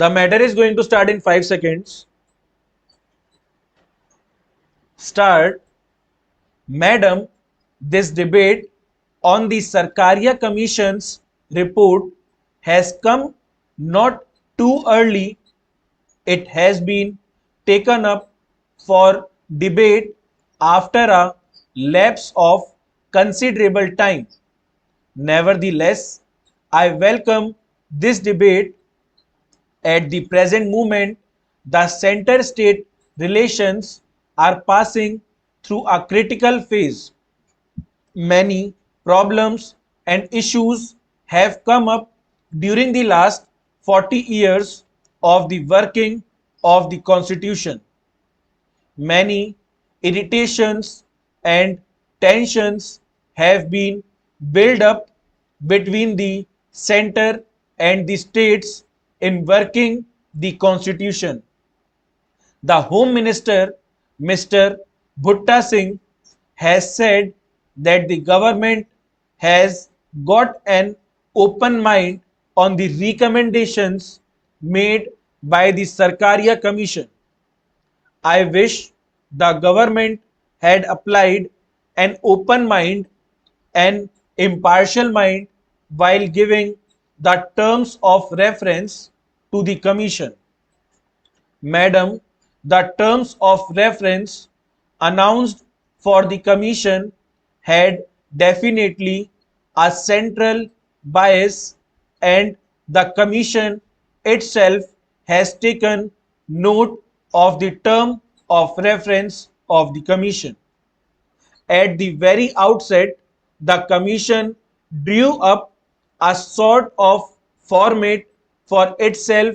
The matter is going to start in 5 seconds. Start. Madam, this debate on the Sarkaria Commission's report has come not too early. It has been taken up for debate after a lapse of considerable time. Nevertheless, I welcome this debate. At the present moment, the center-state relations are passing through a critical phase. Many problems and issues have come up during the last 40 years of the working of the Constitution. Many irritations and tensions have been built up between the center and the states in working the Constitution. The Home Minister, Mr. Bhutta Singh, has said that the government has got an open mind on the recommendations made by the Sarkaria Commission. I wish the government had applied an open mind and impartial mind while giving the terms of reference to the Commission. Madam, the terms of reference announced for the Commission had definitely a central bias, and the Commission itself has taken note of the term of reference of the Commission. At the very outset, the Commission drew up a sort of format for itself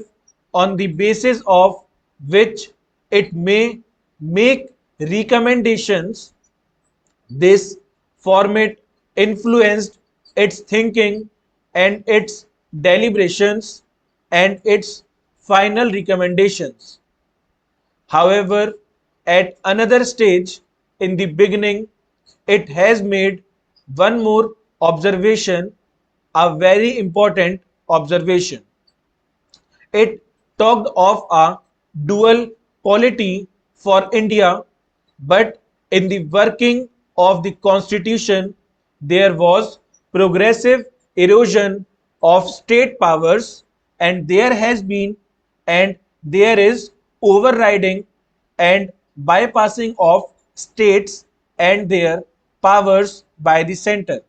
on the basis of which it may make recommendations. This format influenced its thinking and its deliberations and its final recommendations. However, at another stage in the beginning, it has made one more observation, a very important observation. It talked of a dual polity for India, but in the working of the constitution, there was progressive erosion of state powers, and there has been and there is overriding and bypassing of states and their powers by the center.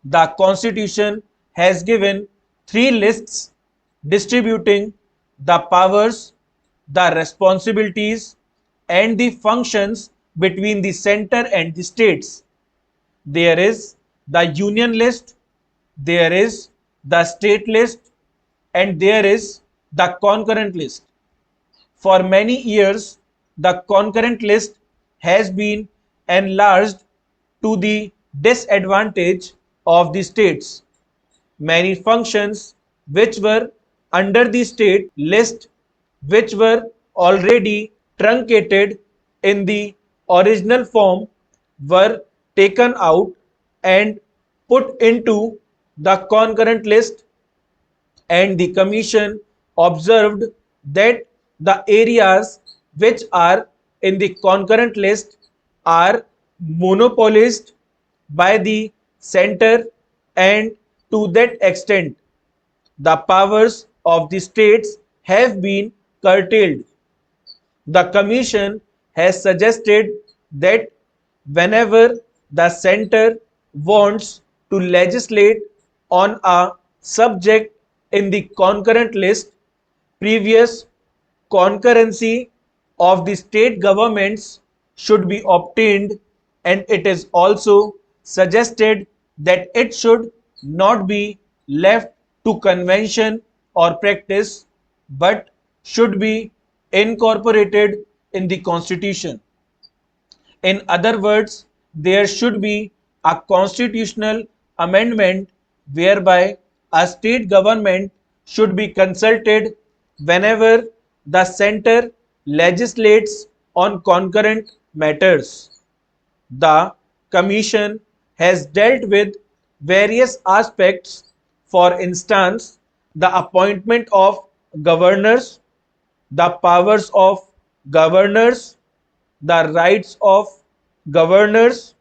The Constitution has given three lists distributing the powers, the responsibilities, and the functions between the center and the states. There is the union list, there is the state list, and there is the concurrent list. For many years, the concurrent list has been enlarged to the disadvantage of the states. Many functions which were under the state list, which were already truncated in the original form, were taken out and put into the concurrent list, and the Commission observed that the areas which are in the concurrent list are monopolized by the center, and to that extent the powers of the states have been curtailed. The Commission has suggested that whenever the center wants to legislate on a subject in the concurrent list, previous concurrency of the state governments should be obtained, and it is also suggested that it should not be left to convention or practice, but should be incorporated in the constitution. In other words, there should be a constitutional amendment whereby a state government should be consulted whenever the center legislates on concurrent matters. The Commission has dealt with various aspects, for instance, the appointment of governors, the powers of governors, the rights of governors.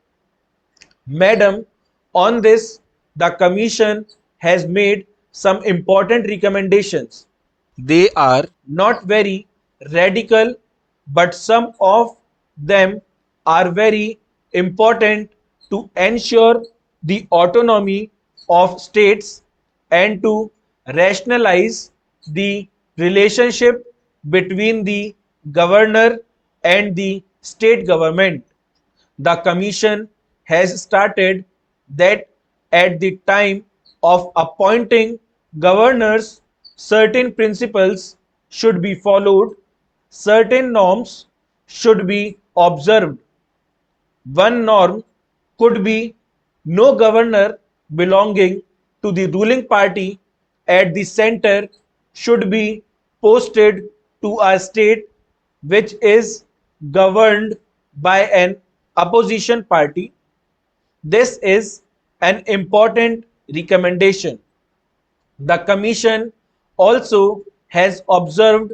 Madam, on this, the Commission has made some important recommendations. They are not very radical, but some of them are very important to ensure the autonomy of states and to rationalize the relationship between the governor and the state government. The Commission has stated that at the time of appointing governors, certain principles should be followed, certain norms should be observed. One norm could be no governor belonging to the ruling party at the center should be posted to a state which is governed by an opposition party. This is an important recommendation. The Commission also has observed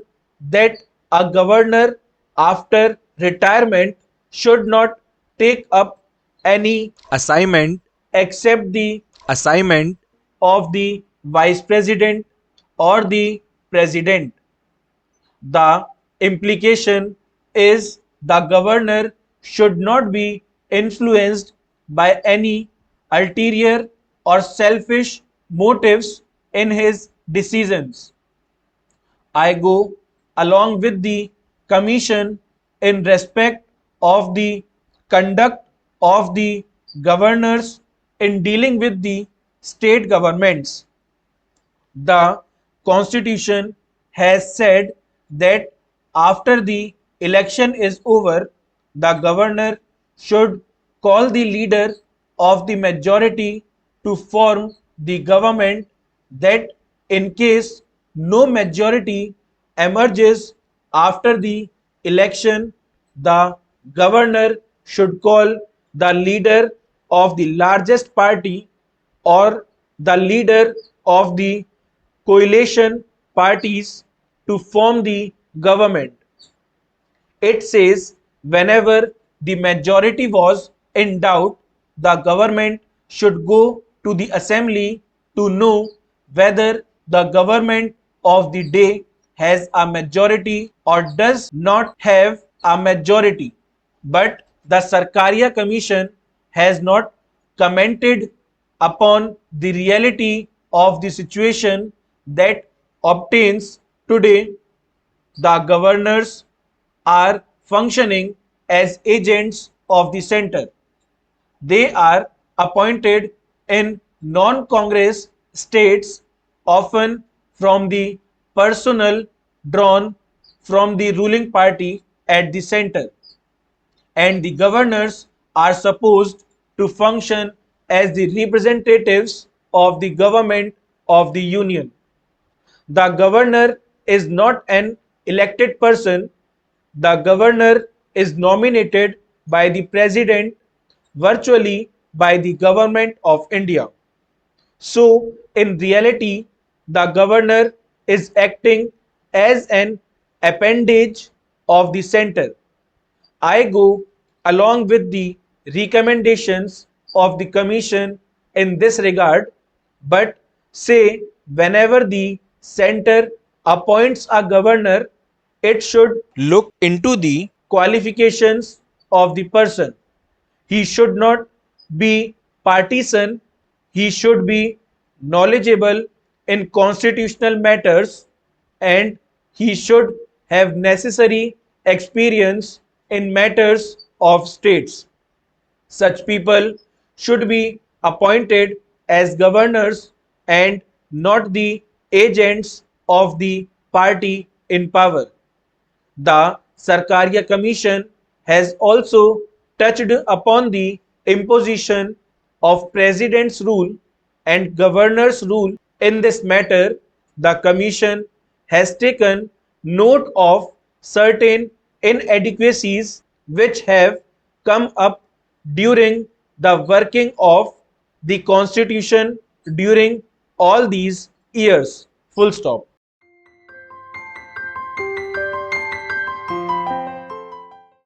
that a governor after retirement should not take up any assignment except the assignment of the vice president or the president. The implication is the governor should not be influenced by any ulterior or selfish motives in his decisions. I go along with the Commission in respect of the conduct of the governors in dealing with the state governments. The Constitution has said that after the election is over, the governor should call the leader of the majority to form the government, that in case no majority emerges after the election, the governor should call the leader of the largest party or the leader of the coalition parties to form the government. It says whenever the majority was in doubt, the government should go to the assembly to know whether the government of the day has a majority or does not have a majority. But the Sarkaria Commission has not commented upon the reality of the situation that obtains today. The governors are functioning as agents of the center. They are appointed in non-Congress states, often from the personnel drawn from the ruling party at the center, and the governors are supposed to function as the representatives of the government of the union. The governor is not an elected person. The governor is nominated by the president, virtually by the government of India. So, in reality, the governor is acting as an appendage of the center. I go along with the recommendations of the Commission in this regard, but say whenever the center appoints a governor, it should look into the qualifications of the person. He should not be partisan, he should be knowledgeable in constitutional matters, and he should have necessary experience in matters of states. Such people should be appointed as governors and not the agents of the party in power. The Sarkaria Commission has also touched upon the imposition of President's rule and Governor's rule. In this matter, the Commission has taken note of certain inadequacies which have come up during the working of the Constitution during all these years. Full stop.